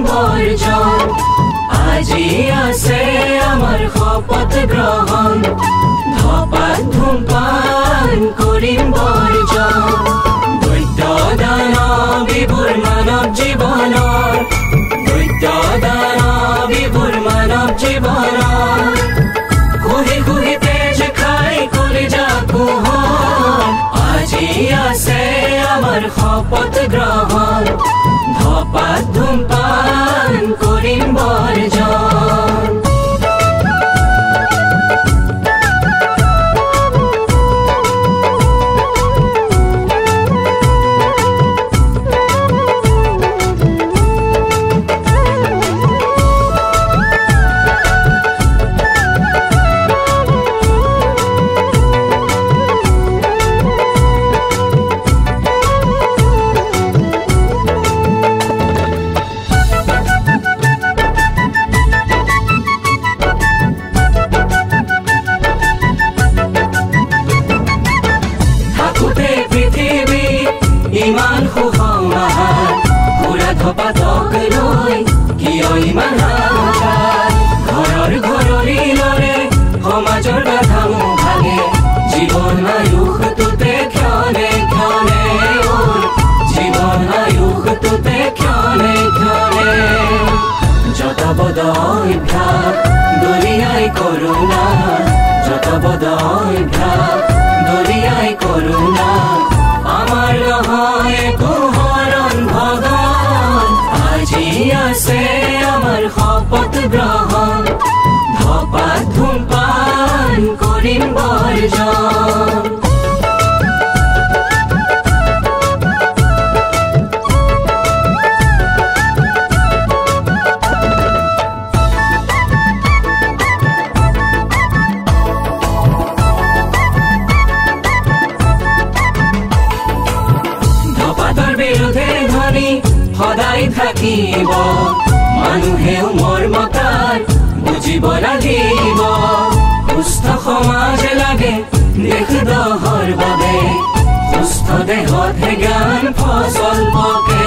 বৰ্জন আজি আছে আমাৰ শপথ গ্ৰহণ ধপাত ধূমপান কৰিম বৰ্জন দৈত্য দানবীবুৰ মানৱ জীৱনৰ দৈত্য দানবীবুৰ মানৱ জীৱনৰ কুহি কুহি তেজ খাই কলিজা কুহৰ আজি আছে আমাৰ শপথ গ্ৰহণ ধপাত ধূমপান কৰিম বৰ্জন ইমান সুসংহাৰ ঘোঁৰা ধপাতক লৈ কিয় ইমান হাহাকাৰ ঘৰৰ ঘৰৰিলৰে সমাজৰ বাধামো ভাগে জীৱন আয়ুসটোতে ক্ষণে ক্ষণে জীৱন আয়ুসটোতে ক্ষণে ক্ষণে যত বদ অভ্যাস দলিয়াই কৰোণা যত বদ অভ্যাস দলিয়াই কৰোণা আমাৰ নহয় কুহৰণ ভগবান আজি আছে আমাৰ শপথ গ্ৰহণ ধপাত ধূমপান কৰিম বৰ্জন বিৰুদ্ধে ধ্বনি সদায় থাকিব মানুহেও মৰ্মতাৰ বুজিব লাগিব সুস্থ সমাজ লাগে দেশ দহৰ বাবে সুস্থ দেহতহে জ্ঞান ফচল পকে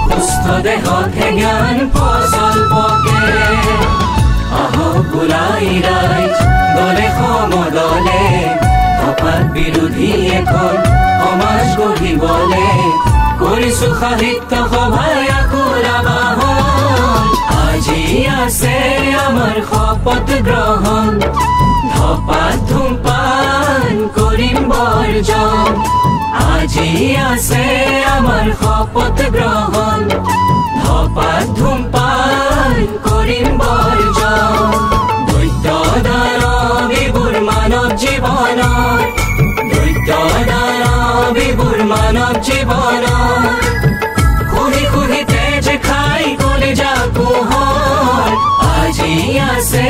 সুস্থ দেহতহে জ্ঞান ফচল পকে আহক ওলাই ৰাইজ দলে সমদলে ধপাত বিৰোধী এখন সমাজ গঢ়িবলে কৰিছো সাহিত্য সভায় আকুৰাবাহন আজি আছে আমাৰ শপথ গ্ৰহণ ধপাত ধূমপান কৰিম বৰ্জন আজি আছে আমাৰ শপথ গ্ৰহণ ধপাত ধূমপান কৰিম বৰ্জন দৈত্য দানবীবুৰ মানৱ জীৱনৰ দৈত্য দানবীবুৰ মানৱ জীৱনৰ কুহি কুহি তেজ খাই কলিজা কুহৰ আজি আছে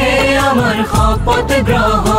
আমাৰ শপথ গ্ৰহণ